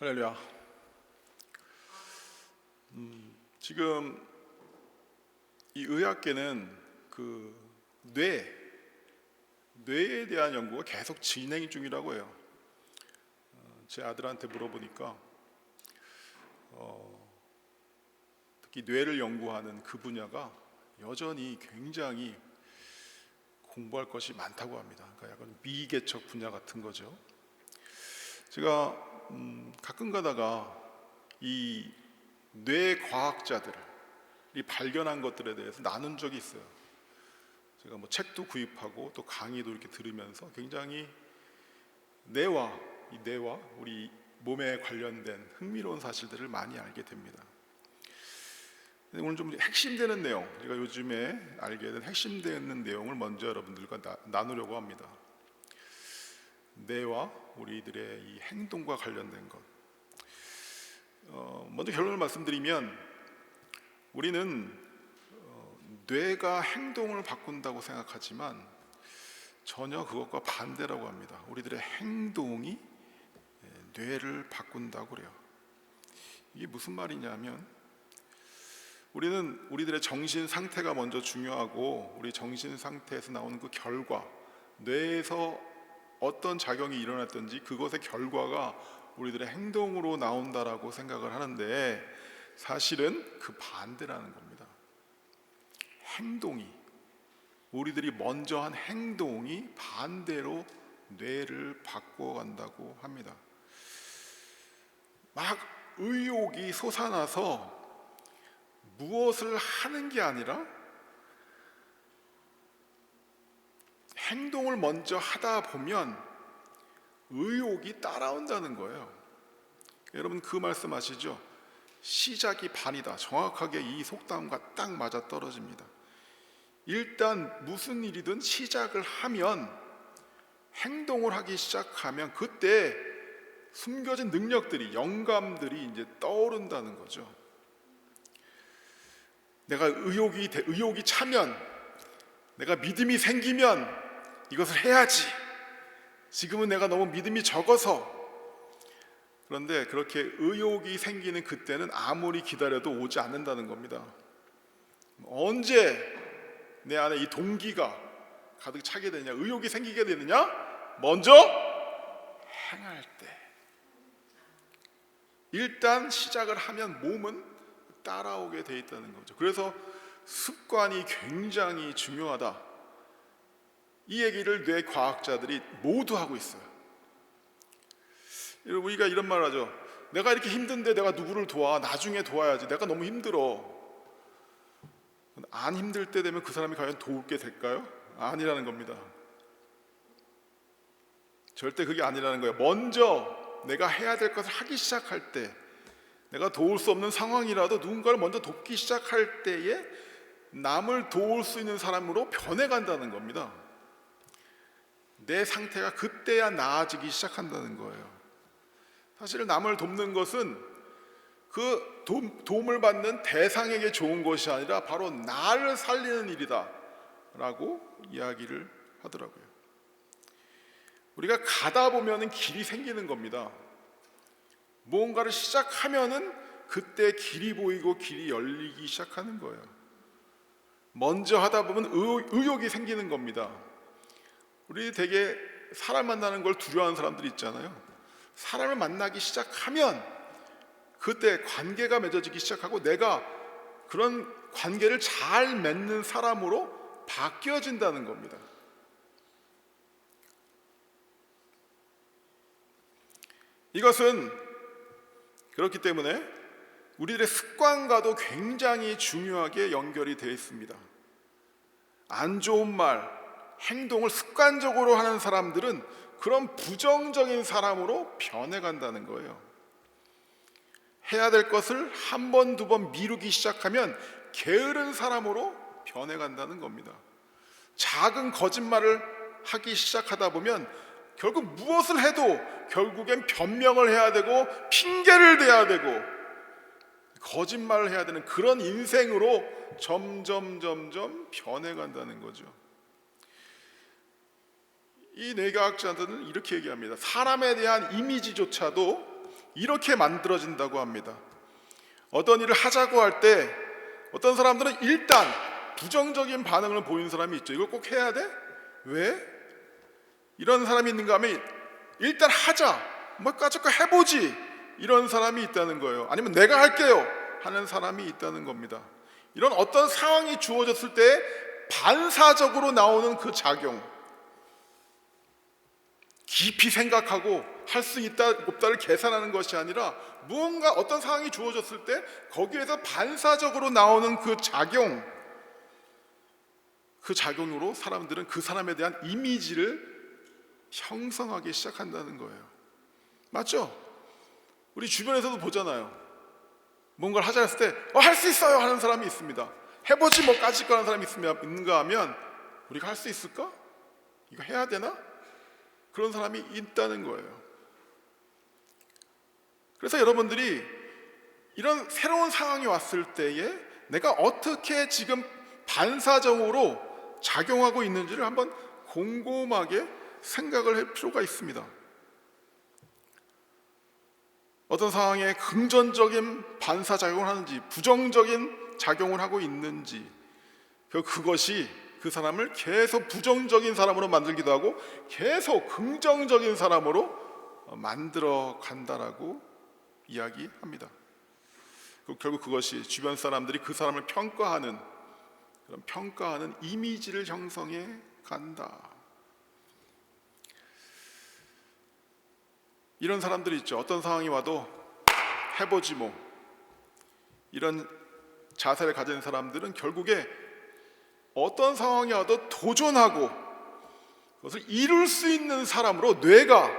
할렐루야. 지금 이 의학계는 그 뇌에 대한 연구가 계속 진행 중이라고 해요. 제 아들한테 물어보니까 특히 뇌를 연구하는 그 분야가 여전히 굉장히 공부할 것이 많다고 합니다. 그러니까 약간 미개척 분야 같은 거죠. 제가 가끔 가다가 이 뇌과학자들이 발견한 것들에 대해서 나눈 적이 있어요. 제가 뭐 책도 구입하고 또 강의도 이렇게 들으면서 굉장히 뇌와 우리 몸에 관련된 흥미로운 사실들을 많이 알게 됩니다. 오늘 좀 핵심되는 내용, 제가 요즘에 알게 된 핵심되는 내용을 먼저 여러분들과 나누려고 합니다. 뇌와 우리들의 이 행동과 관련된 것. 먼저 결론을 말씀드리면 우리는 뇌가 행동을 바꾼다고 생각하지만 전혀 그것과 반대라고 합니다. 우리들의 행동이 뇌를 바꾼다고 그래요. 이게 무슨 말이냐면 우리는 우리들의 정신 상태가 먼저 중요하고 우리 정신 상태에서 나오는 그 결과, 뇌에서 어떤 작용이 일어났든지 그것의 결과가 우리들의 행동으로 나온다라고 생각을 하는데 사실은 그 반대라는 겁니다. 행동이, 우리들이 먼저 한 행동이 반대로 뇌를 바꿔간다고 합니다. 막 의욕이 솟아나서 무엇을 하는 게 아니라 행동을 먼저 하다 보면 의욕이 따라온다는 거예요. 여러분 그 말씀 아시죠? 시작이 반이다. 정확하게 이 속담과 딱 맞아 떨어집니다. 일단 무슨 일이든 시작을 하면, 행동을 하기 시작하면 그때 숨겨진 능력들이, 영감들이 이제 떠오른다는 거죠. 내가 의욕이 차면, 내가 믿음이 생기면 이것을 해야지. 지금은 내가 너무 믿음이 적어서. 그런데 그렇게 의욕이 생기는 그때는 아무리 기다려도 오지 않는다는 겁니다. 언제 내 안에 이 동기가 가득 차게 되냐, 의욕이 생기게 되느냐? 먼저 행할 때. 일단 시작을 하면 몸은 따라오게 돼 있다는 거죠. 그래서 습관이 굉장히 중요하다. 이 얘기를 뇌과학자들이 모두 하고 있어요. 우리가 이런 말을 하죠. 내가 이렇게 힘든데 내가 누구를 도와? 나중에 도와야지. 내가 너무 힘들어. 안 힘들 때 되면 그 사람이 과연 도울 게 될까요? 아니라는 겁니다. 절대 그게 아니라는 거예요. 먼저 내가 해야 될 것을 하기 시작할 때, 내가 도울 수 없는 상황이라도 누군가를 먼저 돕기 시작할 때에 남을 도울 수 있는 사람으로 변해간다는 겁니다. 내 상태가 그때야 나아지기 시작한다는 거예요. 사실 남을 돕는 것은 그 도움을 받는 대상에게 좋은 것이 아니라 바로 나를 살리는 일이다 라고 이야기를 하더라고요. 우리가 가다 보면 길이 생기는 겁니다. 무언가를 시작하면은 그때 길이 보이고 길이 열리기 시작하는 거예요. 먼저 하다 보면 의욕이 생기는 겁니다. 우리 되게 사람 만나는 걸 두려워하는 사람들이 있잖아요. 사람을 만나기 시작하면 그때 관계가 맺어지기 시작하고 내가 그런 관계를 잘 맺는 사람으로 바뀌어진다는 겁니다. 이것은 그렇기 때문에 우리들의 습관과도 굉장히 중요하게 연결이 되어 있습니다. 안 좋은 말, 행동을 습관적으로 하는 사람들은 그런 부정적인 사람으로 변해간다는 거예요. 해야 될 것을 한 번, 두 번 미루기 시작하면 게으른 사람으로 변해간다는 겁니다. 작은 거짓말을 하기 시작하다 보면 결국 무엇을 해도 결국엔 변명을 해야 되고 핑계를 대야 되고 거짓말을 해야 되는 그런 인생으로 점점 변해간다는 거죠. 이 뇌과학자들은 이렇게 얘기합니다. 사람에 대한 이미지조차도 이렇게 만들어진다고 합니다. 어떤 일을 하자고 할 때 어떤 사람들은 일단 부정적인 반응을 보이는 사람이 있죠. 이걸 꼭 해야 돼? 왜? 이런 사람이 있는가 하면 일단 하자, 뭐까짓 거 해보지, 이런 사람이 있다는 거예요. 아니면 내가 할게요 하는 사람이 있다는 겁니다. 이런 어떤 상황이 주어졌을 때 반사적으로 나오는 그 작용, 깊이 생각하고 할 수 있다 없다를 계산하는 것이 아니라 무언가 어떤 상황이 주어졌을 때 거기에서 반사적으로 나오는 그 작용으로 사람들은 그 사람에 대한 이미지를 형성하기 시작한다는 거예요. 맞죠? 우리 주변에서도 보잖아요. 뭔가를 하자 했을 때 할 수 있어요 하는 사람이 있습니다. 해보지 뭐까짓 거 하는 사람이 있는가 하면 우리가 할 수 있을까? 이거 해야 되나? 그런 사람이 있다는 거예요. 그래서 여러분들이 이런 새로운 상황이 왔을 때에 내가 어떻게 지금 반사적으로 작용하고 있는지를 한번 곰곰하게 생각을 할 필요가 있습니다. 어떤 상황에 긍정적인 반사작용을 하는지 부정적인 작용을 하고 있는지, 그것이 그 사람을 계속 부정적인 사람으로 만들기도 하고 계속 긍정적인 사람으로 만들어 간다라고 이야기합니다. 결국 그것이 주변 사람들이 그 사람을 평가하는 이미지를 형성해 간다. 이런 사람들이 있죠. 어떤 상황이 와도 해보지 뭐, 이런 자세를 가진 사람들은 결국에 어떤 상황이 와도 도전하고 그것을 이룰 수 있는 사람으로 뇌가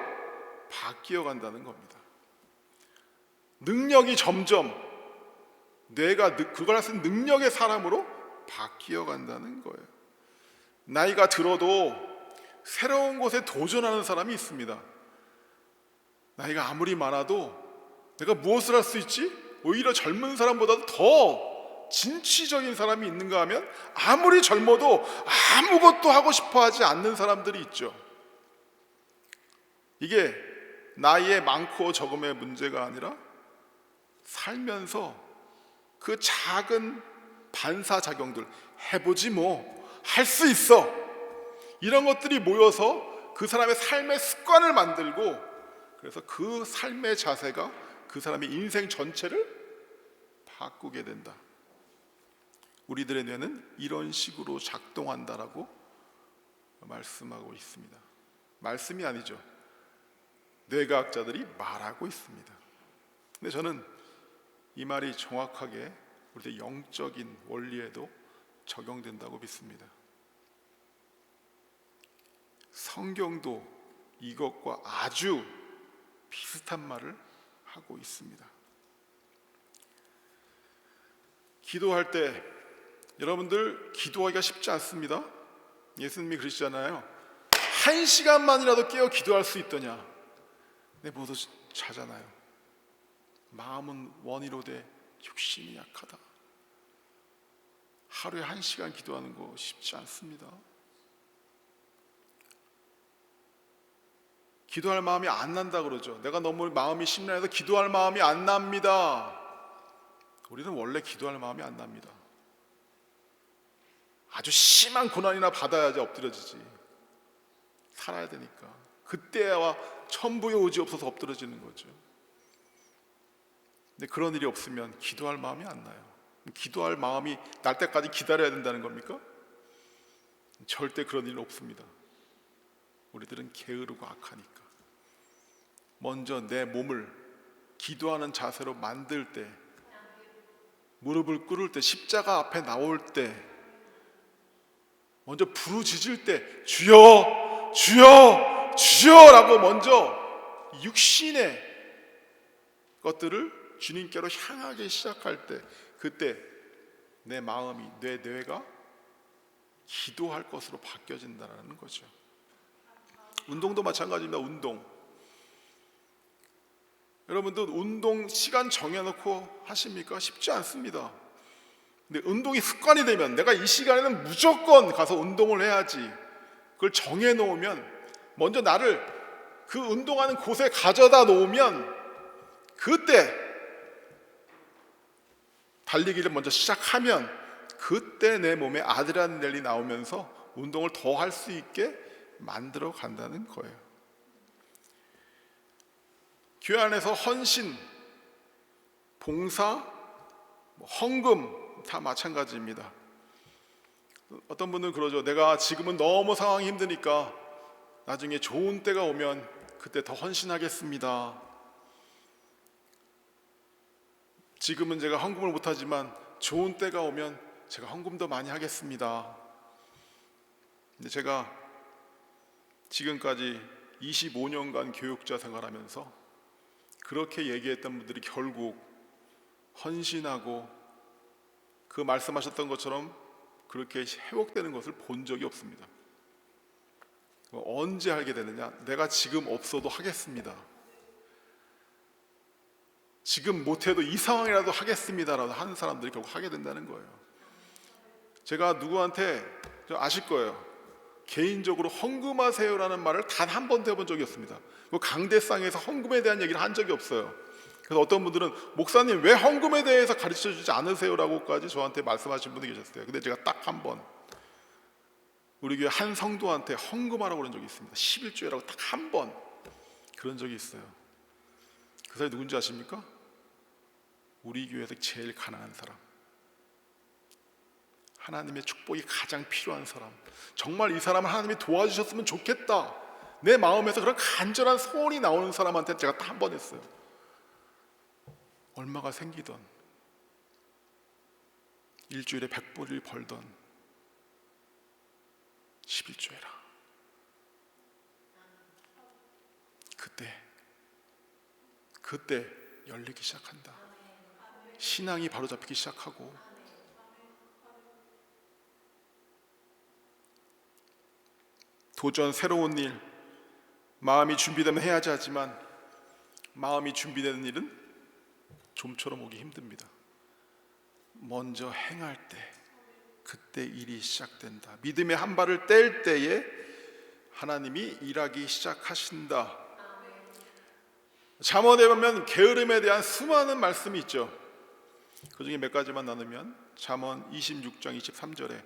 바뀌어 간다는 겁니다. 능력이 점점 뇌가 그걸 할 수 있는 능력의 사람으로 바뀌어 간다는 거예요. 나이가 들어도 새로운 곳에 도전하는 사람이 있습니다. 나이가 아무리 많아도 내가 무엇을 할 수 있지? 오히려 젊은 사람보다도 더 진취적인 사람이 있는가 하면 아무리 젊어도 아무것도 하고 싶어 하지 않는 사람들이 있죠. 이게 나이의 많고 적음의 문제가 아니라 살면서 그 작은 반사작용들, 해보지 뭐, 할 수 있어, 이런 것들이 모여서 그 사람의 삶의 습관을 만들고, 그래서 그 삶의 자세가 그 사람의 인생 전체를 바꾸게 된다. 우리들의 뇌는 이런 식으로 작동한다라고 말씀하고 있습니다. 말씀이 아니죠. 뇌과학자들이 말하고 있습니다. 근데 저는 이 말이 정확하게 우리의 영적인 원리에도 적용된다고 믿습니다. 성경도 이것과 아주 비슷한 말을 하고 있습니다. 기도할 때 여러분들 기도하기가 쉽지 않습니다. 예수님이 그러시잖아요. 1시간만이라도 깨어 기도할 수 있더냐. 네, 모두 자잖아요. 마음은 원이로되 육신이 약하다. 하루에 1시간 기도하는 거 쉽지 않습니다. 기도할 마음이 안 난다 그러죠. 내가 너무 마음이 심란해서 기도할 마음이 안 납니다. 우리는 원래 기도할 마음이 안 납니다. 아주 심한 고난이나 받아야지 엎드려지지. 살아야 되니까. 그때와 천부의 의지 없어서 엎드려지는 거죠. 근데 그런 일이 없으면 기도할 마음이 안 나요. 기도할 마음이 날 때까지 기다려야 된다는 겁니까? 절대 그런 일은 없습니다. 우리들은 게으르고 악하니까. 먼저 내 몸을 기도하는 자세로 만들 때, 무릎을 꿇을 때, 십자가 앞에 나올 때, 먼저 부르짖을 때 주여 주여 주여라고 먼저 육신의 것들을 주님께로 향하기 시작할 때, 그때 내 마음이, 내 뇌가 기도할 것으로 바뀌어진다는 거죠. 운동도 마찬가지입니다. 운동. 여러분들 운동 시간 정해놓고 하십니까? 쉽지 않습니다. 근데 운동이 습관이 되면 내가 이 시간에는 무조건 가서 운동을 해야지, 그걸 정해놓으면, 먼저 나를 그 운동하는 곳에 가져다 놓으면 그때 달리기를 먼저 시작하면 그때 내 몸에 아드레날린이 나오면서 운동을 더 할 수 있게 만들어 간다는 거예요. 교회 안에서 헌신, 봉사, 헌금 다 마찬가지입니다. 어떤 분들은 그러죠. 내가 지금은 너무 상황이 힘드니까 나중에 좋은 때가 오면 그때 더 헌신하겠습니다. 지금은 제가 헌금을 못하지만 좋은 때가 오면 제가 헌금 더 많이 하겠습니다. 근데 제가 지금까지 25년간 교육자 생활하면서 그렇게 얘기했던 분들이 결국 헌신하고 그 말씀하셨던 것처럼 그렇게 회복되는 것을 본 적이 없습니다. 언제 하게 되느냐? 내가 지금 없어도 하겠습니다. 지금 못해도 이 상황이라도 하겠습니다라도 하는 사람들이 결국 하게 된다는 거예요. 제가 누구한테 아실 거예요. 개인적으로 헌금하세요라는 말을 단 한 번도 해본 적이 없습니다. 강대상에서 헌금에 대한 얘기를 한 적이 없어요. 그래서 어떤 분들은 목사님 왜 헌금에 대해서 가르쳐 주지 않으세요라고까지 저한테 말씀하신 분이 계셨어요. 근데 제가 딱 한 번 우리 교회 한 성도한테 헌금하라고 그런 적이 있습니다. 11조라고 딱 한 번 그런 적이 있어요. 그 사람이 누군지 아십니까? 우리 교회에서 제일 가난한 사람, 하나님의 축복이 가장 필요한 사람, 정말 이 사람을 하나님이 도와주셨으면 좋겠다 내 마음에서 그런 간절한 소원이 나오는 사람한테 제가 딱 한 번 했어요. 얼마가 생기던, 일주일에 100불을 벌던 11조 해라. 그때 열리기 시작한다. 신앙이 바로잡히기 시작하고, 도전, 새로운 일, 마음이 준비되면 해야지 하지만 마음이 준비되는 일은 좀처럼 오기 힘듭니다. 먼저 행할 때 그때 일이 시작된다. 믿음의 한 발을 뗄 때에 하나님이 일하기 시작하신다. 잠언에 보면 게으름에 대한 수많은 말씀이 있죠. 그 중에 몇 가지만 나누면 잠언 26장 23절에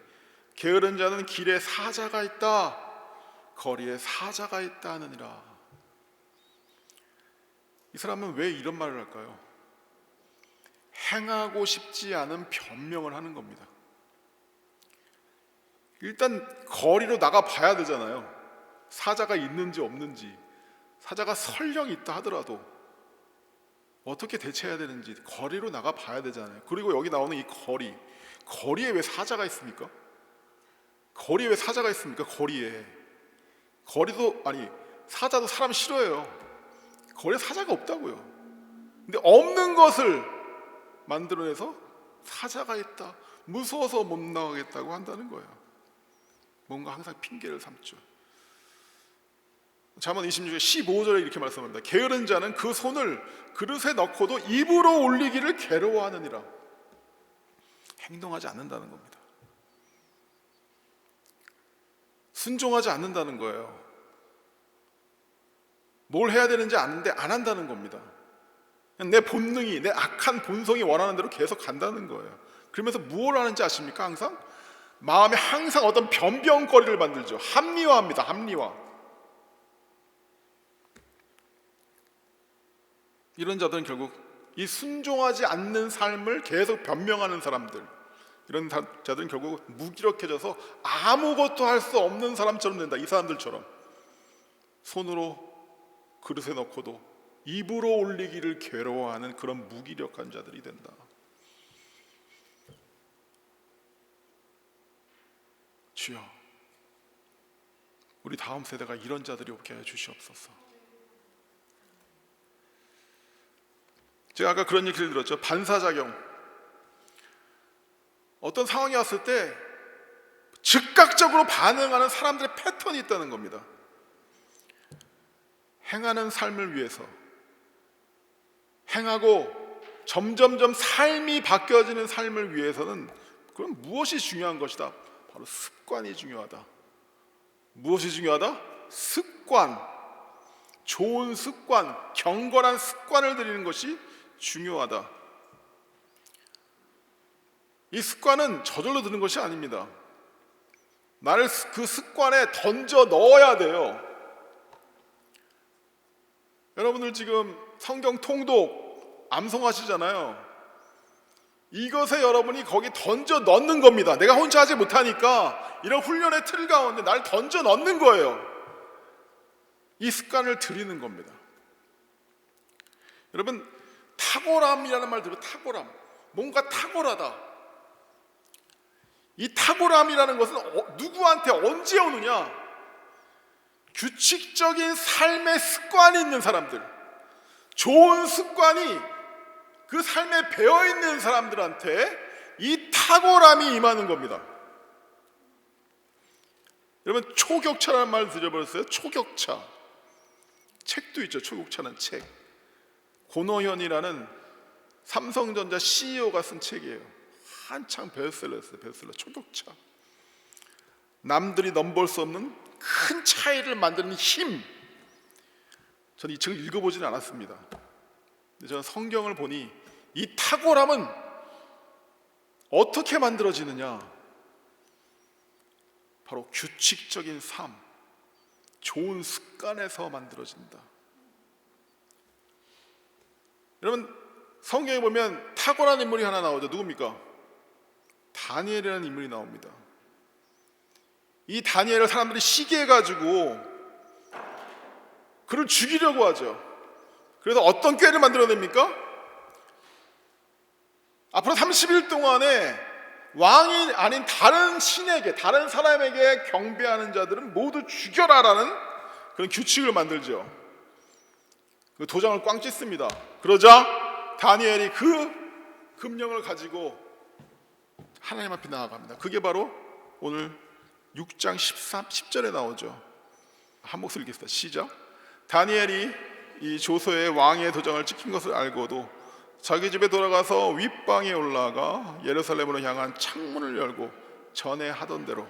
게으른 자는 길에 사자가 있다, 거리에 사자가 있다 하느니라. 이 사람은 왜 이런 말을 할까요? 행하고 싶지 않은 변명을 하는 겁니다. 일단 거리로 나가 봐야 되잖아요. 사자가 있는지 없는지. 사자가 설령 있다 하더라도 어떻게 대처해야 되는지 거리로 나가 봐야 되잖아요. 그리고 여기 나오는 이 거리에 왜 사자가 있습니까? 거리에 왜 사자가 있습니까? 거리도 아니, 사자도 사람 싫어해요. 거리에 사자가 없다고요. 근데 없는 것을 만들어내서 사자가 있다, 무서워서 못 나가겠다고 한다는 거예요. 뭔가 항상 핑계를 삼죠. 잠언 26장 15절에 이렇게 말씀합니다. 게으른 자는 그 손을 그릇에 넣고도 입으로 올리기를 괴로워하느니라. 행동하지 않는다는 겁니다. 순종하지 않는다는 거예요. 뭘 해야 되는지 아는데 안 한다는 겁니다. 내 본능이, 내 악한 본성이 원하는 대로 계속 간다는 거예요. 그러면서 무엇을 하는지 아십니까? 항상 마음에 항상 어떤 변명거리를 만들죠. 합리화합니다. 합리화. 이런 자들은 결국 이 순종하지 않는 삶을 계속 변명하는 사람들, 이런 자들은 결국 무기력해져서 아무것도 할 수 없는 사람처럼 된다. 이 사람들처럼 손으로 그릇에 넣고도 입으로 올리기를 괴로워하는 그런 무기력한 자들이 된다. 주여, 우리 다음 세대가 이런 자들이 없게 하여 주시옵소서. 제가 아까 그런 얘기를 들었죠. 반사작용. 어떤 상황이 왔을 때 즉각적으로 반응하는 사람들의 패턴이 있다는 겁니다. 행하는 삶을 위해서, 행하고 점점점 삶이 바뀌어지는 삶을 위해서는 그럼 무엇이 중요한 것이다? 바로 습관이 중요하다. 무엇이 중요하다? 습관. 좋은 습관, 경건한 습관을 들이는 것이 중요하다. 이 습관은 저절로 드는 것이 아닙니다. 나를 그 습관에 던져 넣어야 돼요. 여러분들 지금 성경 통독 암송하시잖아요. 이것에 여러분이 거기 던져 넣는 겁니다. 내가 혼자 하지 못하니까 이런 훈련의 틀 가운데 날 던져 넣는 거예요. 이 습관을 들이는 겁니다. 여러분, 탁월함이라는 말 들으면 탁월함, 뭔가 탁월하다. 이 탁월함이라는 것은 누구한테 언제 오느냐? 규칙적인 삶의 습관이 있는 사람들, 좋은 습관이 그 삶에 배어있는 사람들한테 이 탁월함이 임하는 겁니다. 여러분, 초격차라는 말 들어보셨어요? 초격차. 책도 있죠. 초격차는 책. 고노현이라는 삼성전자 CEO가 쓴 책이에요. 한창 베스트셀러였어요. 베스트셀러. 초격차. 남들이 넘볼 수 없는 큰 차이를 만드는 힘. 저는 이 책을 읽어보지는 않았습니다. 근데 저는 성경을 보니 이 탁월함은 어떻게 만들어지느냐? 바로 규칙적인 삶, 좋은 습관에서 만들어진다. 여러분, 성경에 보면 탁월한 인물이 하나 나오죠. 누굽니까? 다니엘이라는 인물이 나옵니다. 이 다니엘을 사람들이 시기해가지고 그를 죽이려고 하죠. 그래서 어떤 꾀를 만들어냅니까? 앞으로 30일 동안에 왕이 아닌 다른 신에게, 다른 사람에게 경배하는 자들은 모두 죽여라라는 그런 규칙을 만들죠. 그 도장을 꽝 찢습니다. 그러자 다니엘이 그 금령을 가지고 하나님 앞에 나아갑니다. 그게 바로 오늘 6장 10절에 나오죠. 한 목소리 읽겠습니다. 시작. 다니엘이 이 조서에 왕의 도장을 찍힌 것을 알고도 자기 집에 돌아가서 윗방에 올라가 예루살렘으로 향한 창문을 열고 전에 하던 대로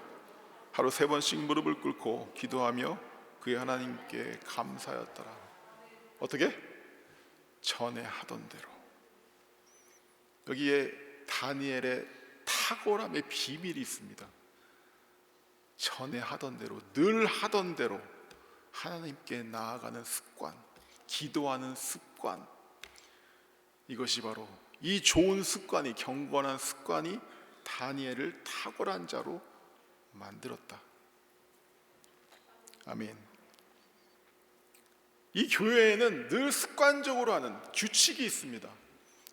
하루 3번씩 무릎을 꿇고 기도하며 그의 하나님께 감사하였더라. 어떻게? 전에 하던 대로. 여기에 다니엘의 탁월함의 비밀이 있습니다. 전에 하던 대로, 늘 하던 대로 하나님께 나아가는 습관, 기도하는 습관, 이것이 바로 이 좋은 습관이, 경건한 습관이 다니엘을 탁월한 자로 만들었다. 아멘. 이 교회에는 늘 습관적으로 하는 규칙이 있습니다.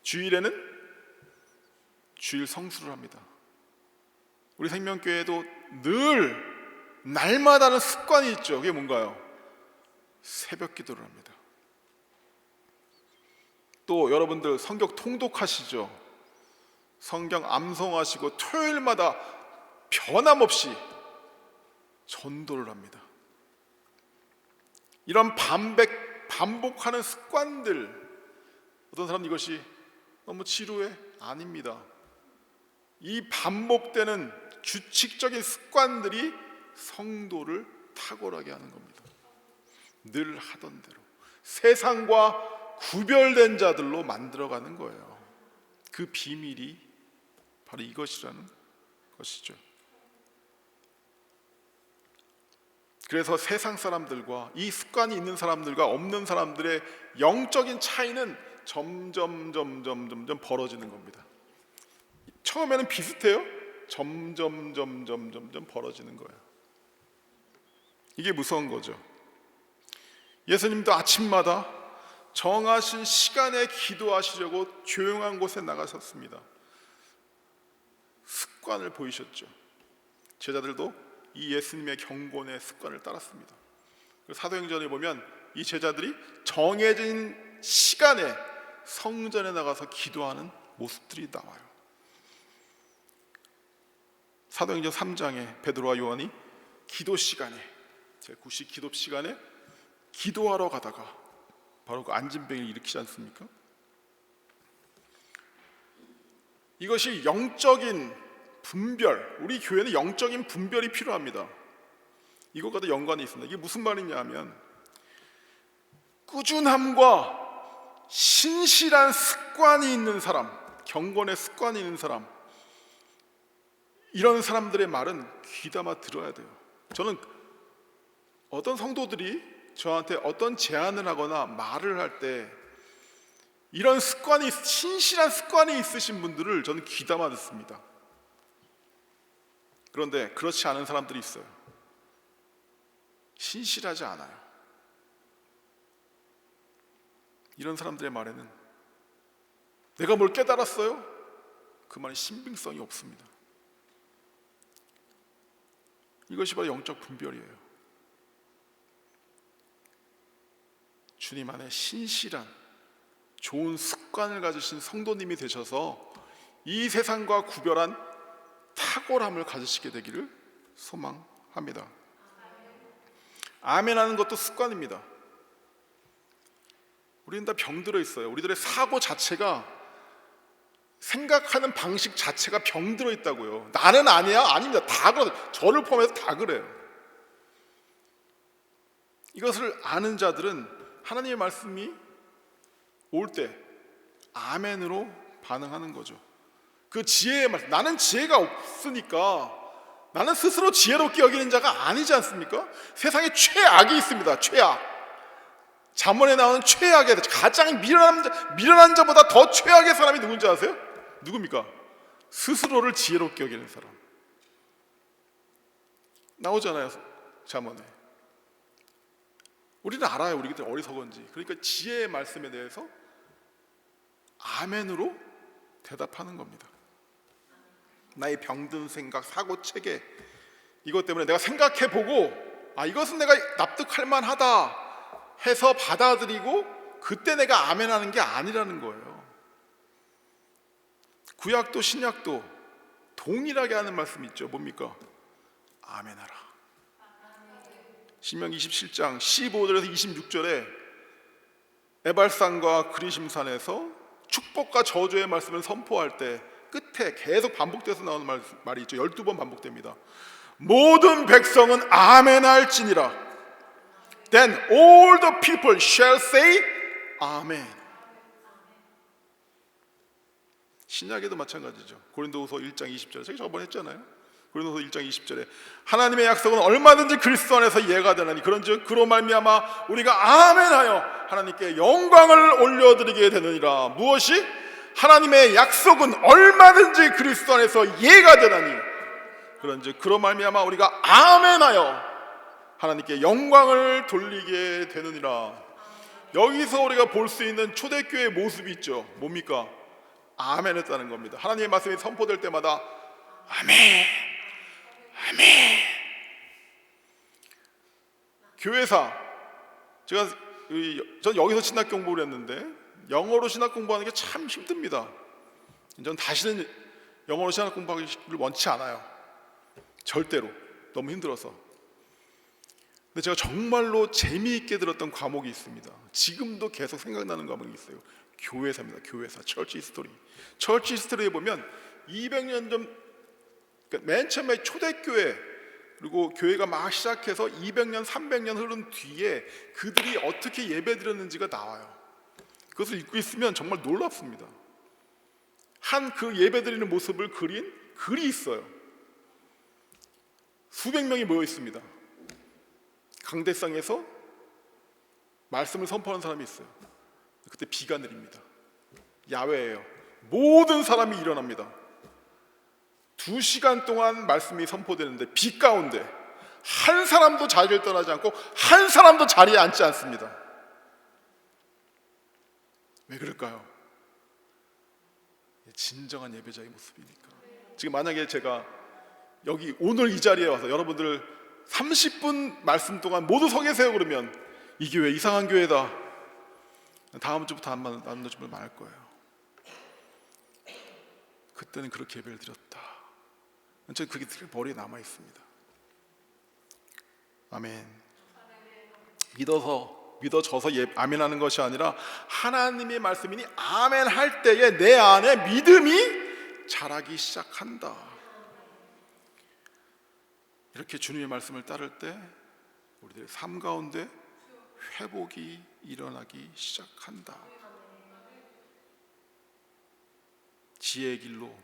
주일에는 주일 성수를 합니다. 우리 생명교회도 늘 날마다 하는 습관이 있죠. 그게 뭔가요? 새벽 기도를 합니다. 또 여러분들 성경 통독하시죠? 성경 암송하시고 토요일마다 변함없이 전도를 합니다. 이런 반복하는 습관들, 어떤 사람은 이것이 너무 지루해? 아닙니다. 이 반복되는 규칙적인 습관들이 성도를 탁월하게 하는 겁니다. 늘 하던 대로 세상과 구별된 자들로 만들어가는 거예요. 그 비밀이 바로 이것이라는 것이죠. 그래서 세상 사람들과 이 습관이 있는 사람들과 없는 사람들의 영적인 차이는 점점 벌어지는 겁니다. 처음에는 비슷해요. 점점 벌어지는 거예요. 이게 무서운 거죠. 예수님도 아침마다 정하신 시간에 기도하시려고 조용한 곳에 나가셨습니다. 습관을 보이셨죠. 제자들도 이 예수님의 경건의 습관을 따랐습니다. 사도행전에 보면 이 제자들이 정해진 시간에 성전에 나가서 기도하는 모습들이 나와요. 사도행전 3장에 베드로와 요한이 기도 시간에, 제9시 기도 시간에 기도하러 가다가 바로 그 안진병을 일으키지 않습니까? 이것이 영적인 분별, 우리 교회는 영적인 분별이 필요합니다. 이것과도 연관이 있습니다. 이게 무슨 말이냐 하면 꾸준함과 신실한 습관이 있는 사람, 경건의 습관이 있는 사람, 이런 사람들의 말은 귀담아 들어야 돼요. 저는 어떤 성도들이 저한테 어떤 제안을 하거나 말을 할 때 이런 습관이, 신실한 습관이 있으신 분들을 저는 귀담아 듣습니다. 그런데 그렇지 않은 사람들이 있어요. 신실하지 않아요. 이런 사람들의 말에는 내가 뭘 깨달았어요? 그 말에 신빙성이 없습니다. 이것이 바로 영적 분별이에요. 주님 안에 신실한 좋은 습관을 가지신 성도님이 되셔서 이 세상과 구별한 탁월함을 가지시게 되기를 소망합니다. 아멘하는 것도 습관입니다. 우리는 다 병들어 있어요. 우리들의 사고 자체가, 생각하는 방식 자체가 병들어 있다고요. 나는 아니야? 아닙니다. 다 그래요. 저를 포함해서 다 그래요. 이것을 아는 자들은 하나님의 말씀이 올 때 아멘으로 반응하는 거죠. 그 지혜의 말씀, 나는 지혜가 없으니까 나는 스스로 지혜롭게 여기는 자가 아니지 않습니까? 세상에 최악이 있습니다. 최악. 잠언에 나오는 최악의, 가장 미련한 자보다 더 최악의 사람이 누군지 아세요? 누굽니까? 스스로를 지혜롭게 여기는 사람. 나오잖아요, 잠언에. 우리는 알아요, 우리들 어리석은지. 그러니까 지혜의 말씀에 대해서 아멘으로 대답하는 겁니다. 나의 병든 생각, 사고 체계, 이것 때문에 내가 생각해보고 이것은 내가 납득할 만하다 해서 받아들이고 그때 내가 아멘하는 게 아니라는 거예요. 구약도 신약도 동일하게 하는 말씀이 있죠. 뭡니까? 아멘하라. 신명기 27장 15절에서 26절에 에발산과 그리심산에서 축복과 저주의 말씀을 선포할 때 끝에 계속 반복돼서 나오는 말이 있죠. 12번 반복됩니다. 모든 백성은 아멘할지니라. Then all the people shall say Amen. 신약에도 마찬가지죠. 고린도후서 1장 20절에 제가 저번에 했잖아요. 고린도후서 1장 20절에 하나님의 약속은 얼마든지 그리스도 안에서 이해가 되나니 그런즉 그로 말미암아 우리가 아멘하여 하나님께 영광을 올려드리게 되느니라. 무엇이? 하나님의 약속은 얼마든지 그리스도 안에서 이해가 되나니 그런즉 그로 말미암아 우리가 아멘하여 하나님께 영광을 돌리게 되느니라. 여기서 우리가 볼 수 있는 초대교회의 모습이 있죠. 뭡니까? 아멘 했다는 겁니다. 하나님의 말씀이 선포될 때마다 아멘, 아멘. 교회사, 전 여기서 신학 공부를 했는데 영어로 신학 공부하는 게 참 힘듭니다. 전 다시는 영어로 신학 공부하기를 원치 않아요. 절대로. 너무 힘들어서. 근데 제가 정말로 재미있게 들었던 과목이 있습니다. 지금도 계속 생각나는 과목이 있어요. 교회사입니다. 교회사, 처치 히스토리. 처치 히스토리에 보면 200년 전, 그러니까 맨 처음에 초대교회, 그리고 교회가 막 시작해서 200년, 300년 흐른 뒤에 그들이 어떻게 예배드렸는지가 나와요. 그것을 읽고 있으면 정말 놀랍습니다. 한 그 예배드리는 모습을 그린 글이 있어요. 수백 명이 모여 있습니다. 강대상에서 말씀을 선포하는 사람이 있어요. 그때 비가 내립니다. 야외예요. 모든 사람이 일어납니다. 2시간 동안 말씀이 선포되는데 비 가운데 한 사람도 자리를 떠나지 않고 한 사람도 자리에 앉지 않습니다. 왜 그럴까요? 진정한 예배자의 모습이니까. 지금 만약에 제가 여기 오늘 이 자리에 와서 여러분들 30분 말씀 동안 모두 서 계세요 그러면 이 교회 이상한 교회다, 다음 주부터 안 만나주면 말할 거예요. 그때는 그렇게 예배를 드렸다. 저는 그게 머리에 남아 있습니다. 아멘. 믿어져서 아멘하는 것이 아니라 하나님의 말씀이니 아멘할 때에 내 안에 믿음이 자라기 시작한다. 이렇게 주님의 말씀을 따를 때 우리들의 삶 가운데 회복이 일어나기 시작한다. 지혜의 길로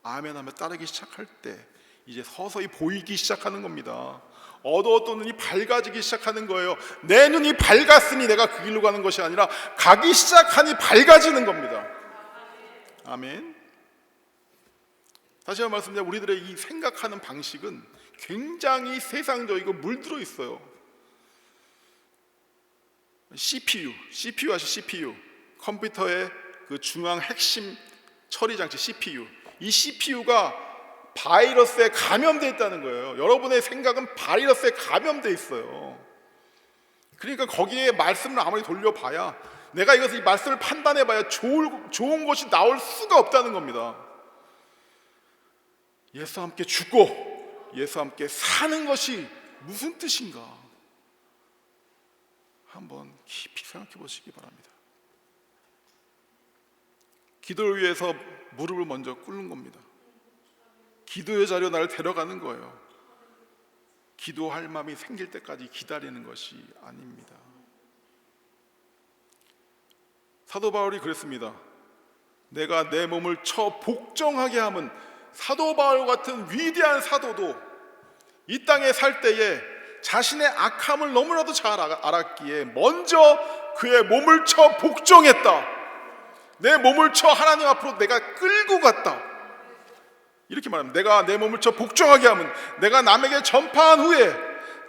아멘하며 따르기 시작할 때 이제 서서히 보이기 시작하는 겁니다. 어두웠던 눈이 밝아지기 시작하는 거예요. 내 눈이 밝았으니 내가 그 길로 가는 것이 아니라 가기 시작하니 밝아지는 겁니다. 아멘. 다시 한번 말씀드리면 우리들의 이 생각하는 방식은 굉장히 세상적이고 물들어 있어요. CPU 아시죠? CPU 컴퓨터의 그 중앙 핵심 처리 장치 CPU. 이 CPU가 바이러스에 감염되어 있다는 거예요. 여러분의 생각은 바이러스에 감염되어 있어요. 그러니까 거기에 말씀을 아무리 돌려봐야, 내가 이 말씀을 판단해봐야 좋은 것이 나올 수가 없다는 겁니다. 예수와 함께 죽고 예수와 함께 사는 것이 무슨 뜻인가 한번 깊이 생각해 보시기 바랍니다. 기도를 위해서 무릎을 먼저 꿇는 겁니다. 기도의 자리로 나를 데려가는 거예요. 기도할 마음이 생길 때까지 기다리는 것이 아닙니다. 사도 바울이 그랬습니다. 내가 내 몸을 쳐 복종하게 함은, 사도 바울 같은 위대한 사도도 이 땅에 살 때에 자신의 악함을 너무나도 잘 알았기에 먼저 그의 몸을 쳐 복종했다. 내 몸을 쳐 하나님 앞으로 내가 끌고 갔다. 이렇게 말합니다. 내가 내 몸을 쳐 복종하게 하면 내가 남에게 전파한 후에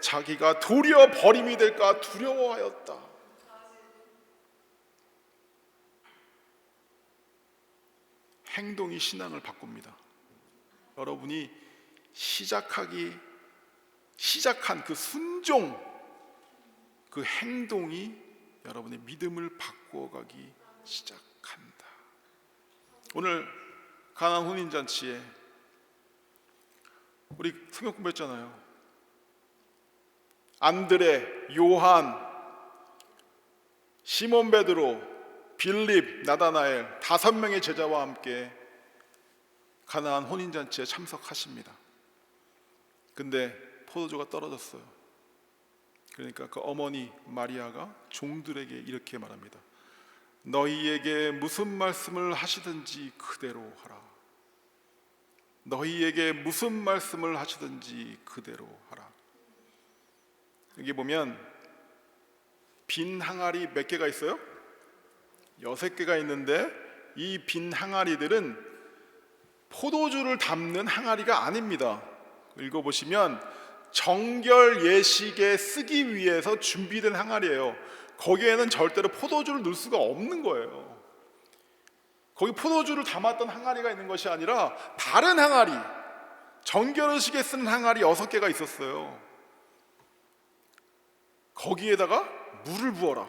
자기가 도리어 버림이 될까 두려워하였다. 행동이 신앙을 바꿉니다. 여러분이 시작한 그 순종, 그 행동이 여러분의 믿음을 바꾸어가기 시작합니다. 오늘 가나안 혼인잔치에 우리 성경 공부했잖아요. 안드레, 요한, 시몬 베드로, 빌립, 나다나엘 5명의 제자와 함께 가나안 혼인잔치에 참석하십니다. 근데 포도주가 떨어졌어요. 그러니까 그 어머니 마리아가 종들에게 이렇게 말합니다. 너희에게 무슨 말씀을 하시든지 그대로 하라. 너희에게 무슨 말씀을 하시든지 그대로 하라. 여기 보면 빈 항아리 몇 개가 있어요? 6개가 있는데 이 빈 항아리들은 포도주를 담는 항아리가 아닙니다. 읽어보시면 정결 예식에 쓰기 위해서 준비된 항아리예요. 거기에는 절대로 포도주를 넣을 수가 없는 거예요. 거기 포도주를 담았던 항아리가 있는 것이 아니라 다른 항아리, 정결의식에 쓰는 항아리 6개가 있었어요. 거기에다가 물을 부어라,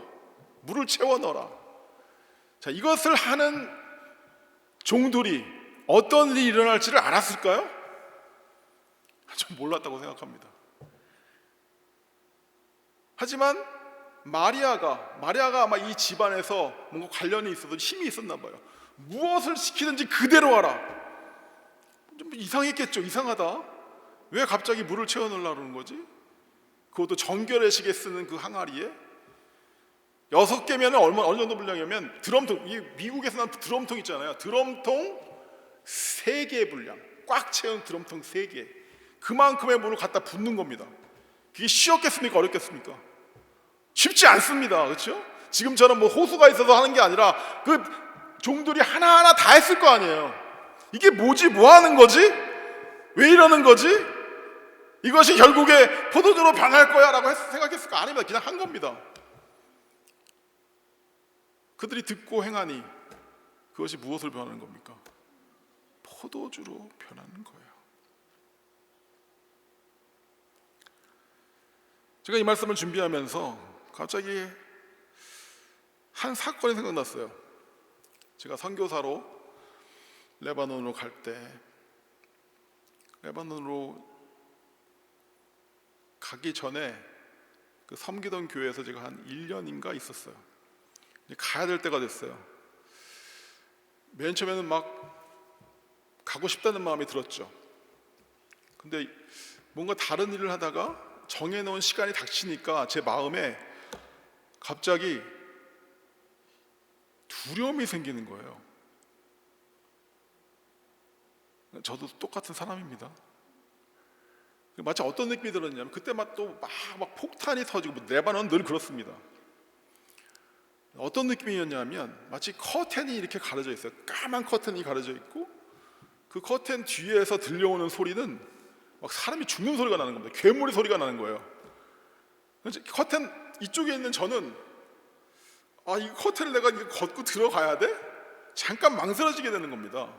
물을 채워 넣어라. 자, 이것을 하는 종들이 어떤 일이 일어날지를 알았을까요? 좀 몰랐다고 생각합니다. 하지만 마리아가 아마 이 집안에서 뭔가 관련이 있어서 힘이 있었나 봐요. 무엇을 시키든지 그대로 하라. 좀 이상했겠죠. 이상하다. 왜 갑자기 물을 채워 넣으려고 그러는 거지? 그것도 정결의식에 쓰는 그 항아리에 6개면 어느 정도 분량이냐면 드럼통, 이 미국에서 난 드럼통 있잖아요. 드럼통 3개 분량, 꽉 채운 드럼통 3개, 그만큼의 물을 갖다 붓는 겁니다. 그게 쉬웠겠습니까? 어렵겠습니까? 쉽지 않습니다. 그렇죠? 지금처럼 뭐 호수가 있어서 하는 게 아니라 그 종들이 하나하나 다 했을 거 아니에요. 이게 뭐지? 뭐 하는 거지? 왜 이러는 거지? 이것이 결국에 포도주로 변할 거야 라고 생각했을까? 아닙니다. 그냥 한 겁니다. 그들이 듣고 행하니 그것이 무엇을 변하는 겁니까? 포도주로 변하는 거예요. 제가 이 말씀을 준비하면서 갑자기 한 사건이 생각났어요. 제가 선교사로 레바논으로 갈 때, 레바논으로 가기 전에 그 섬기던 교회에서 제가 한 1년인가 있었어요. 가야 될 때가 됐어요. 맨 처음에는 막 가고 싶다는 마음이 들었죠. 근데 뭔가 다른 일을 하다가 정해놓은 시간이 닥치니까 제 마음에 갑자기 두려움이 생기는 거예요. 저도 똑같은 사람입니다. 마치 어떤 느낌이 들었냐면 그때 막 폭탄이 터지고, 레바논은 늘 그렇습니다. 어떤 느낌이었냐면 마치 커튼이 이렇게 가려져 있어요. 까만 커튼이 가려져 있고 그 커튼 뒤에서 들려오는 소리는 막 사람이 죽는 소리가 나는 겁니다. 괴물의 소리가 나는 거예요. 커튼 이쪽에 있는 저는 이 커튼을 내가 걷고 들어가야 돼? 잠깐 망설여지게 되는 겁니다.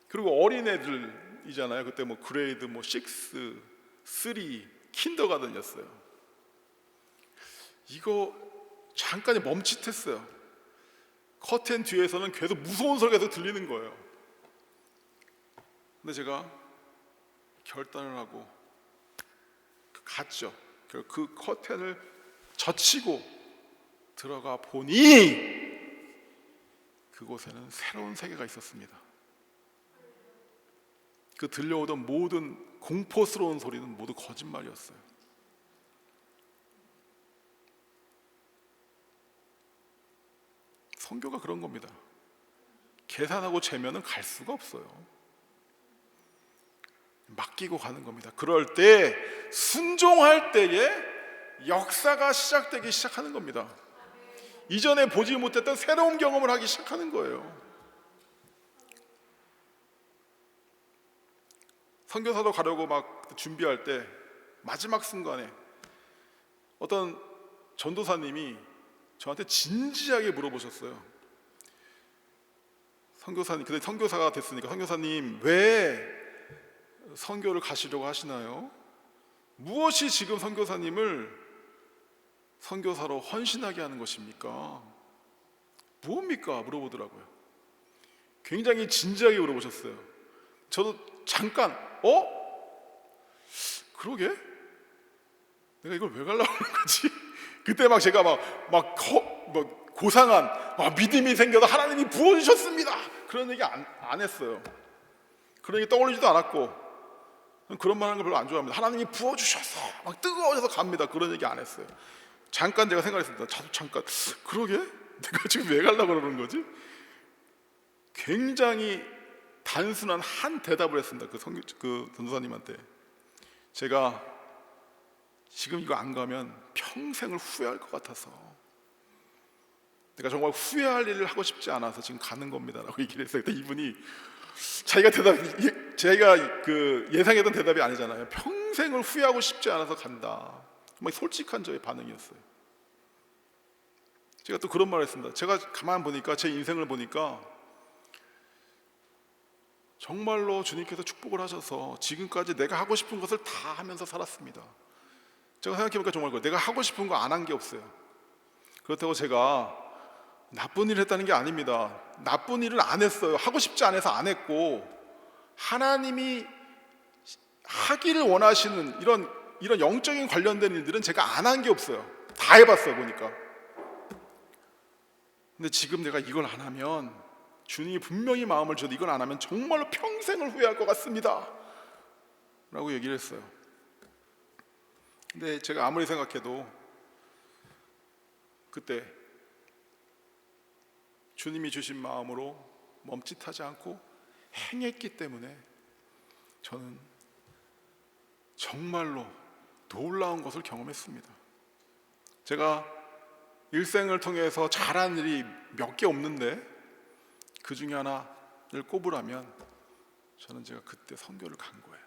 그리고 어린애들이잖아요. 그때 그레이드 6, 3, 킨더가든이었어요. 이거 잠깐 멈칫했어요. 커튼 뒤에서는 계속 무서운 소리가 계속 들리는 거예요. 근데 제가 결단을 하고 갔죠. 그 커튼을 젖히고 들어가 보니 그곳에는 새로운 세계가 있었습니다. 그 들려오던 모든 공포스러운 소리는 모두 거짓말이었어요. 선교가 그런 겁니다. 계산하고 재면은 갈 수가 없어요. 맡기고 가는 겁니다. 그럴 때 순종할 때에 역사가 시작되기 시작하는 겁니다. 이전에 보지 못했던 새로운 경험을 하기 시작하는 거예요. 선교사도 가려고 막 준비할 때 마지막 순간에 어떤 전도사님이 저한테 진지하게 물어보셨어요. 선교사님, 근데 선교사가 됐으니까 선교사님 왜 선교를 가시려고 하시나요? 무엇이 지금 선교사님을 선교사로 헌신하게 하는 것입니까? 무엇입니까? 물어보더라고요. 굉장히 진지하게 물어보셨어요. 저도 잠깐 그러게? 내가 이걸 왜 가려고 하는 거지? 그때 막 제가 고상한 믿음이 생겨서 하나님이 부어주셨습니다 그런 얘기 안 했어요. 그런 얘기 떠올리지도 않았고 그런 말 하는 걸 별로 안 좋아합니다. 하나님이 부어주셔서 막 뜨거워져서 갑니다 그런 얘기 안 했어요. 잠깐 제가 생각했습니다. 저도 잠깐 그러게? 내가 지금 왜 가려고 그러는 거지? 굉장히 단순한 한 대답을 했습니다. 그 전도사님한테 제가 지금 이거 안 가면 평생을 후회할 것 같아서 내가 정말 후회할 일을 하고 싶지 않아서 지금 가는 겁니다 라고 얘기를 했어요. 그때 이분이 자기가 예상했던 대답이 아니잖아요. 평생을 후회하고 싶지 않아서 간다. 정말 솔직한 저의 반응이었어요. 제가 또 그런 말을 했습니다. 제가 가만 보니까 제 인생을 보니까 정말로 주님께서 축복을 하셔서 지금까지 내가 하고 싶은 것을 다 하면서 살았습니다. 제가 생각해보니까 정말 내가 하고 싶은 거 안 한 게 없어요. 그렇다고 제가 나쁜 일을 했다는 게 아닙니다. 나쁜 일을 안 했어요. 하고 싶지 않아서 안 했고 하나님이 하기를 원하시는 이런 영적인 관련된 일들은 제가 안 한 게 없어요. 다 해봤어요 보니까. 근데 지금 내가 이걸 안 하면 주님이 분명히 마음을 줘도 이걸 안 하면 정말로 평생을 후회할 것 같습니다 라고 얘기를 했어요. 근데 제가 아무리 생각해도 그때 주님이 주신 마음으로 멈칫하지 않고 행했기 때문에 저는 정말로 놀라운 것을 경험했습니다. 제가 일생을 통해서 잘한 일이 몇 개 없는데 그 중에 하나를 꼽으라면 저는 제가 그때 선교를 간 거예요.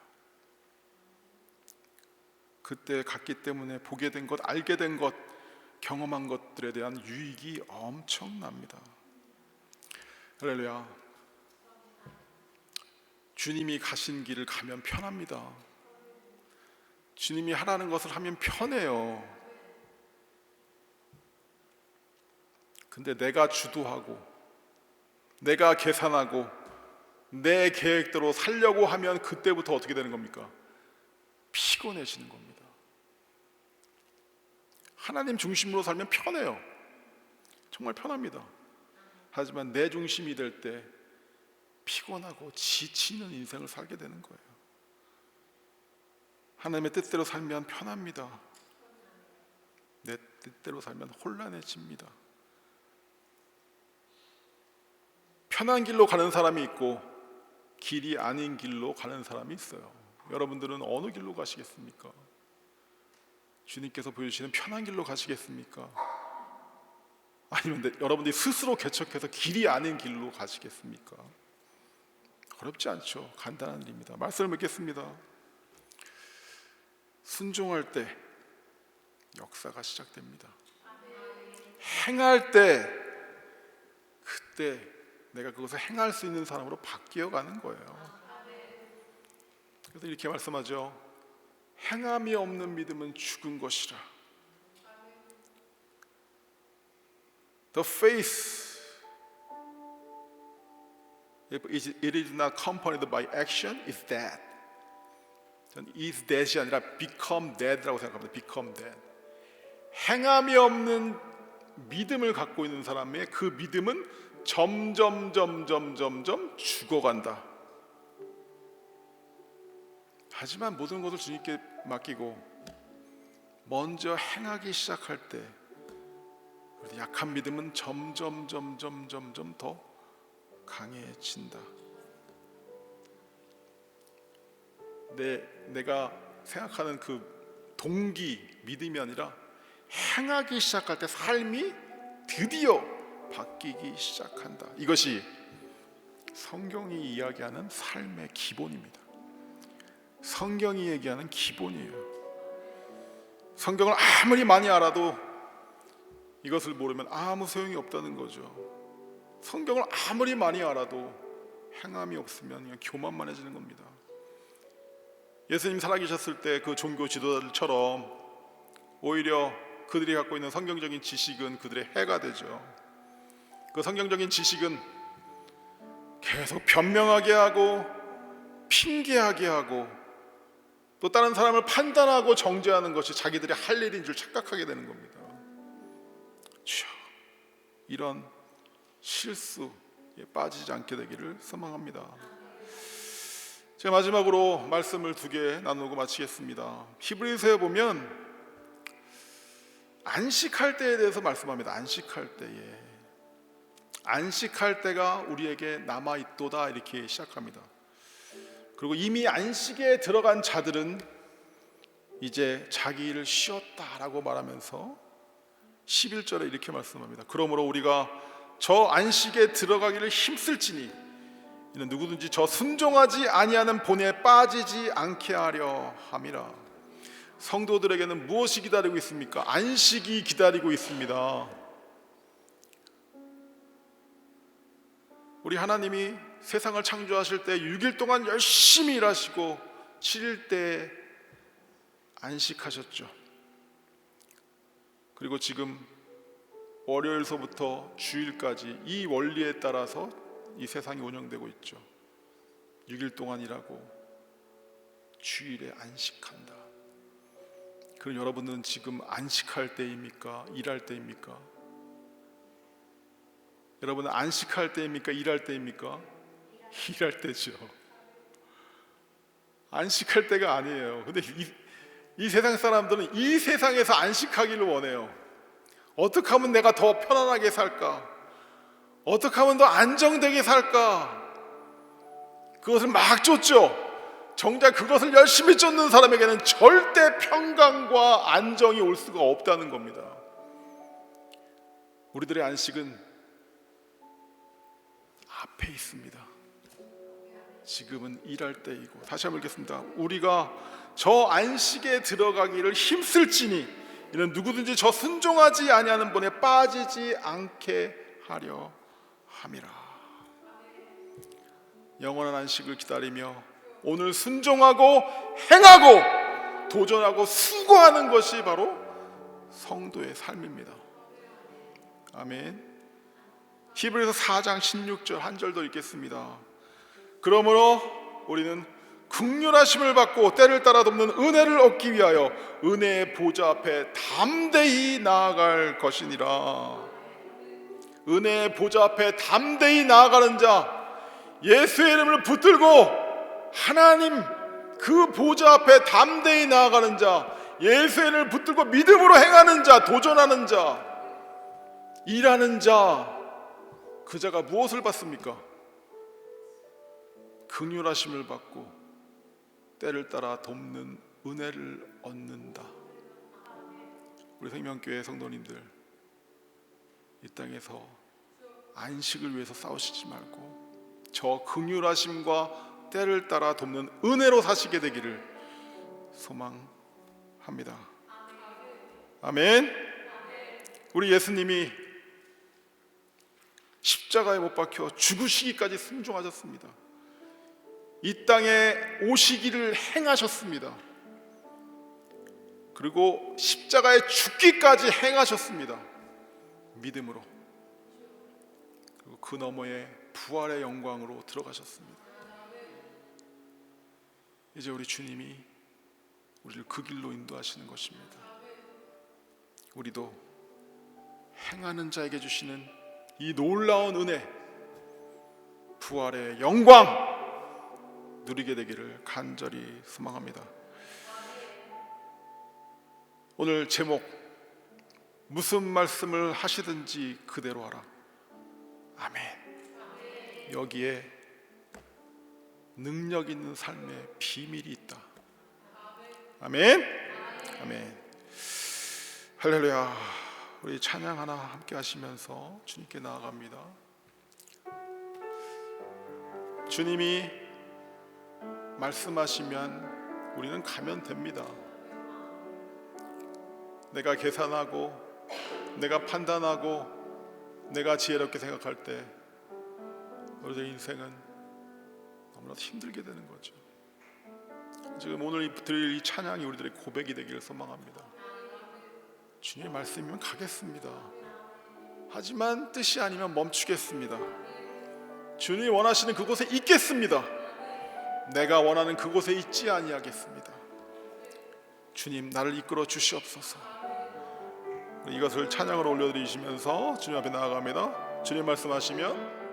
그때 갔기 때문에 보게 된 것, 알게 된 것, 경험한 것들에 대한 유익이 엄청납니다. 할렐루야. 주님이 가신 길을 가면 편합니다. 주님이 하라는 것을 하면 편해요. 근데 내가 주도하고 내가 계산하고 내 계획대로 살려고 하면 그때부터 어떻게 되는 겁니까? 피곤해지는 겁니다. 하나님 중심으로 살면 편해요. 정말 편합니다. 하지만 내 중심이 될 때 피곤하고 지치는 인생을 살게 되는 거예요. 하나님의 뜻대로 살면 편합니다. 내 뜻대로 살면 혼란해집니다. 편한 길로 가는 사람이 있고 길이 아닌 길로 가는 사람이 있어요. 여러분들은 어느 길로 가시겠습니까? 주님께서 보여주시는 편한 길로 가시겠습니까? 아니면 여러분들이 스스로 개척해서 길이 아닌 길로 가시겠습니까? 어렵지 않죠. 간단한 일입니다. 말씀을 맺겠습니다. 순종할 때 역사가 시작됩니다. 행할 때 그때 내가 그것을 행할 수 있는 사람으로 바뀌어가는 거예요. 그래서 이렇게 말씀하죠. 행함이 없는 믿음은 죽은 것이라. The faith, if it is not accompanied by action, is dead. 저는 is dead이 아니라 become dead라고 생각합니다. become dead. 행함이 없는 믿음을 갖고 있는 사람의 그 믿음은 점점 죽어간다. 하지만 모든 것을 주님께 맡기고 먼저 행하기 시작할 때 약한 믿음은 점점 더 강해진다. 내가 생각하는 그 동기, 믿음이 아니라 행하기 시작할 때 삶이 드디어 바뀌기 시작한다. 이것이 성경이 이야기하는 삶의 기본입니다. 성경이 얘기하는 기본이에요. 성경을 아무리 많이 알아도 이것을 모르면 아무 소용이 없다는 거죠. 성경을 아무리 많이 알아도 행함이 없으면 그냥 교만만해지는 겁니다. 예수님 살아계셨을 때 그 종교 지도자들처럼 오히려 그들이 갖고 있는 성경적인 지식은 그들의 해가 되죠. 그 성경적인 지식은 계속 변명하게 하고 핑계하게 하고 또 다른 사람을 판단하고 정죄하는 것이 자기들의 할 일인 줄 착각하게 되는 겁니다. 이런 실수에 빠지지 않게 되기를 소망합니다. 제가 마지막으로 말씀을 2개 나누고 마치겠습니다. 히브리서에 보면 안식할 때에 대해서 말씀합니다. 안식할 때가 우리에게 남아있도다 이렇게 시작합니다. 그리고 이미 안식에 들어간 자들은 이제 자기 일을 쉬었다라고 말하면서 11절에 이렇게 말씀합니다. 그러므로 우리가 저 안식에 들어가기를 힘쓸지니 이는 누구든지 저 순종하지 아니하는 본에 빠지지 않게 하려 함이라. 성도들에게는 무엇이 기다리고 있습니까? 안식이 기다리고 있습니다. 우리 하나님이 세상을 창조하실 때 6일 동안 열심히 일하시고 7일 때 안식하셨죠. 그리고 지금 월요일서부터 주일까지 이 원리에 따라서 이 세상이 운영되고 있죠. 6일 동안 일하고 주일에 안식한다. 그럼 여러분은 지금 안식할 때입니까? 일할 때입니까? 여러분은 안식할 때입니까? 일할 때입니까? 일할 때죠. 안식할 때가 아니에요. 근데 이 세상 사람들은 이 세상에서 안식하기를 원해요. 어떻게 하면 내가 더 편안하게 살까? 어떻게 하면 더 안정되게 살까? 그것을 막 쫓죠. 정작 그것을 열심히 쫓는 사람에게는 절대 평강과 안정이 올 수가 없다는 겁니다. 우리들의 안식은 앞에 있습니다. 지금은 일할 때이고, 다시 한번 읽겠습니다. 우리가 저 안식에 들어가기를 힘쓸지니 이는 누구든지 저 순종하지 아니하는 본에 빠지지 않게 하려 함이라. 영원한 안식을 기다리며 오늘 순종하고 행하고 도전하고 수고하는 것이 바로 성도의 삶입니다. 아멘. 히브리서 4장 16절 한 절 더 읽겠습니다. 그러므로 우리는 긍휼하심을 받고 때를 따라 돕는 은혜를 얻기 위하여 은혜의 보좌 앞에 담대히 나아갈 것이니라. 은혜의 보좌 앞에 담대히 나아가는 자, 예수의 이름을 붙들고 하나님 그 보좌 앞에 담대히 나아가는 자, 예수의 붙들고 믿음으로 행하는 자, 도전하는 자, 일하는 자, 그 자가 무엇을 받습니까? 긍휼하심을 받고 때를 따라 돕는 은혜를 얻는다. 우리 생명교회 성도님들, 이 땅에서 안식을 위해서 싸우시지 말고 저 긍휼하심과 때를 따라 돕는 은혜로 사시게 되기를 소망합니다. 아멘. 우리 예수님이 십자가에 못 박혀 죽으시기까지 순종하셨습니다. 이 땅에 오시기를 행하셨습니다. 그리고 십자가에 죽기까지 행하셨습니다. 믿음으로. 그리고 그 너머에 부활의 영광으로 들어가셨습니다. 이제 우리 주님이 우리를 그 길로 인도하시는 것입니다. 우리도 행하는 자에게 주시는 이 놀라운 은혜, 부활의 영광 누리게 되기를 간절히 소망합니다. 오늘 제목, 무슨 말씀을 하시든지 그대로 하라. 아멘. 여기에 능력 있는 삶의 비밀이 있다. 아멘. 아멘. 할렐루야. 우리 찬양 하나 함께 하시면서 주님께 나아갑니다. 주님이 말씀하시면 우리는 가면 됩니다. 내가 계산하고 내가 판단하고 내가 지혜롭게 생각할 때 우리의 인생은 너무나도 힘들게 되는 거죠. 지금 오늘 드릴 이 찬양이 우리들의 고백이 되기를 소망합니다. 주님의 말씀이면 가겠습니다. 하지만 뜻이 아니면 멈추겠습니다. 주님이 원하시는 그곳에 있겠습니다. 내가 원하는 그곳에 있지 아니하겠습니다. 주님, 나를 이끌어 주시옵소서. 이것을 찬양으로 올려드리시면서 주님 앞에 나아갑니다. 주님 말씀하시면